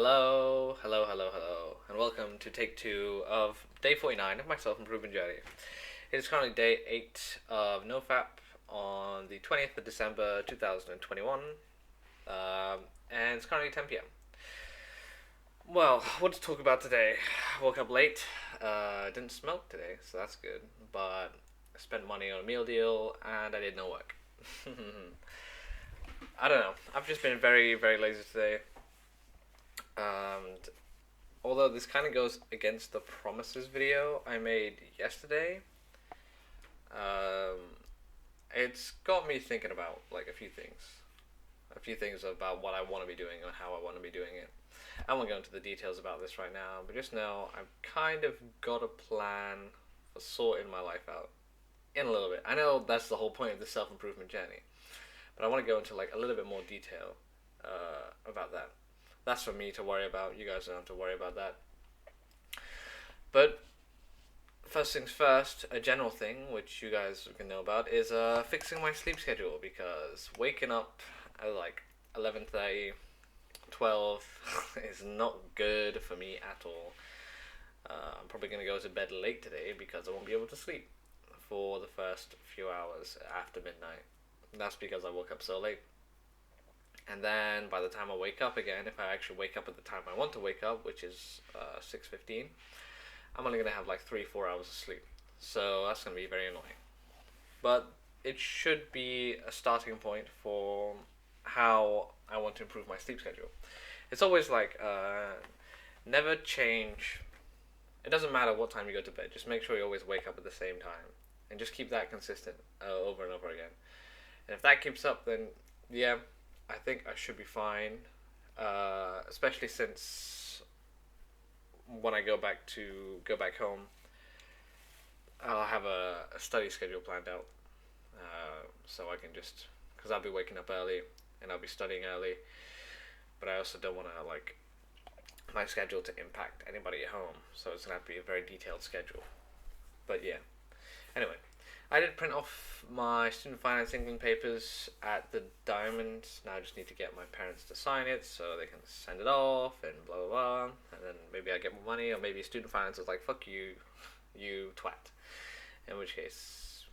Hello, and welcome to take two of day 49 of my self improvement journey. It is currently day 8 of NoFap on the 20th of December 2021, and it's currently 10 pm. Well, what to talk about today? I woke up late, didn't smoke today, so that's good, but I spent money on a meal deal and I did no work. I don't know, I've just been very lazy today. And although this kind of goes against the promises video I made yesterday, um, it's got me thinking about like a few things about what I want to be doing and how I want to be doing it. I won't go into the details about this right now, but just know I've kind of got a plan for sorting my life out in a little bit. I know that's the whole point of the self improvement journey, but I want to go into like a little bit more detail about that. That's for me to worry about. You guys don't have to worry about that. But first things first, a general thing which you guys can know about is fixing my sleep schedule because waking up at like 11:30, 12 is not good for me at all. I'm probably going to go to bed late today because I won't be able to sleep for the first few hours after midnight. That's because I woke up so late. And then by the time I wake up again, if I actually wake up at the time I want to wake up, which is 6:15, I'm only gonna have like 3-4 hours of sleep. So that's gonna be very annoying. But it should be a starting point for how I want to improve my sleep schedule. It's always like never change. It doesn't matter what time you go to bed. Just make sure you always wake up at the same time, and just keep that consistent over and over again. And if that keeps up, then yeah, I think I should be fine. Especially since when I go back home, I'll have a study schedule planned out, so I can just because I'll be waking up early and I'll be studying early. But I also don't want to like my schedule to impact anybody at home, so it's gonna have to be a very detailed schedule. But yeah. Anyway, I did print off my student finance England papers at the Diamond. Now I just need to get my parents to sign it so they can send it off and blah blah blah. And then maybe I get more money, or maybe student finance is like, fuck you, you twat. In which case,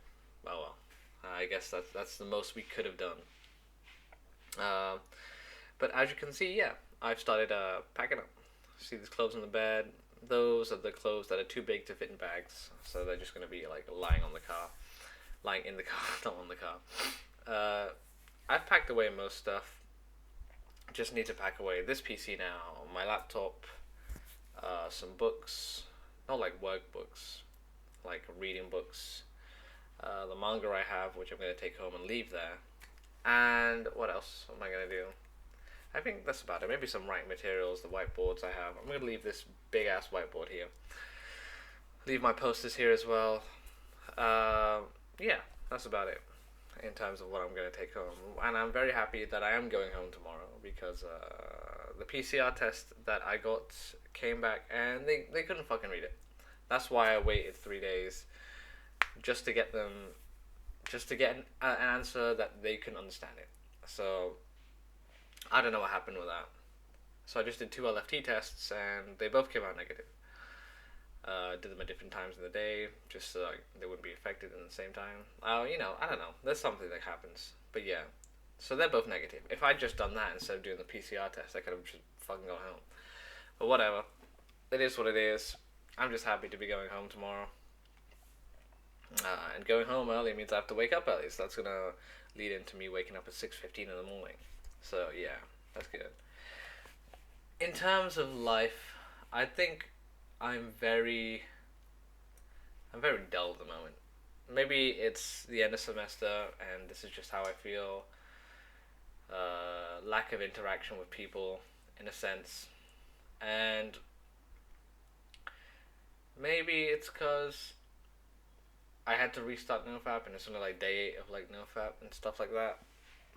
oh well. I guess that's the most we could have done. Uh, but as you can see, yeah, I've started packing up. See these clothes on the bed? Those are the clothes that are too big to fit in bags, so they're just gonna be like lying in the car, not on the car. Uh, I've packed away most stuff. Just need to pack away this PC now, my laptop, some books, not like work books, like reading books, the manga I have, which I'm gonna take home and leave there. And what else am I gonna do? I think that's about it. Maybe some writing materials, the whiteboards I have. I'm gonna leave this big ass whiteboard here. Leave my posters here as well. Uh, yeah, that's about it in terms of what I'm going to take home. And I'm very happy that I am going home tomorrow because the PCR test that I got came back and they couldn't fucking read it. That's why I waited 3 days just to get them, just to get an answer that they can understand it. So I don't know what happened with that. So I just did two LFT tests and they both came out negative. Did them at different times in the day, just so like, they wouldn't be affected in the same time. I don't know. There's something that happens, but yeah. So they're both negative. If I'd just done that instead of doing the PCR test, I could have just fucking gone home. But whatever. It is what it is. I'm just happy to be going home tomorrow. And going home early means I have to wake up early, so that's gonna lead into me waking up at 6:15 in the morning. So yeah, that's good. In terms of life, I think I'm very I'm very dull at the moment. Maybe it's the end of semester and this is just how I feel. Lack of interaction with people, in a sense, and maybe it's because I had to restart NoFap and it's only like day 8 of like NoFap and stuff like that.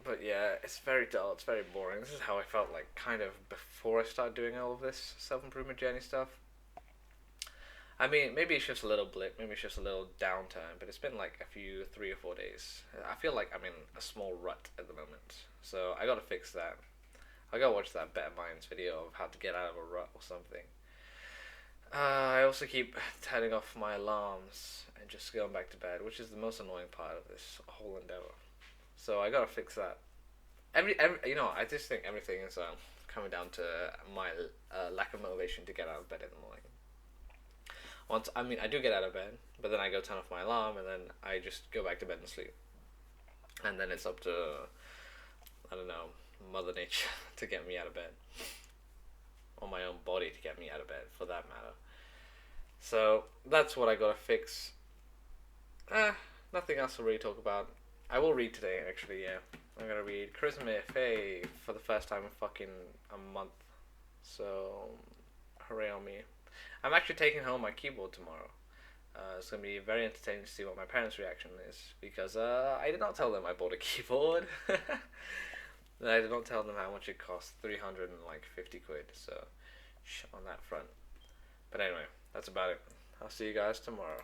But yeah, it's very dull. It's very boring. This is how I felt like kind of before I started doing all of this self improvement journey stuff. I mean, maybe it's just a little blip, maybe it's just a little downturn, but it's been like a few, 3 or 4 days. I feel like I'm in a small rut at the moment, so I gotta fix that. I gotta watch that Better Minds video of how to get out of a rut or something. I also keep turning off my alarms and just going back to bed, which is the most annoying part of this whole endeavor. So I gotta fix that. I just think everything is coming down to my lack of motivation to get out of bed in the morning. I do get out of bed, but then I go turn off my alarm, and then I just go back to bed and sleep. And then it's up to, I don't know, Mother Nature to get me out of bed. Or my own body to get me out of bed, for that matter. So, that's what I gotta fix. Nothing else to really talk about. I will read today, actually, yeah. I'm gonna read Charisma FA for the first time in fucking a month. So, hooray on me. I'm actually taking home my keyboard tomorrow. It's going to be very entertaining to see what my parents' reaction is, because I did not tell them I bought a keyboard. I did not tell them how much it cost, 350 quid, so on that front. But anyway, that's about it. I'll see you guys tomorrow.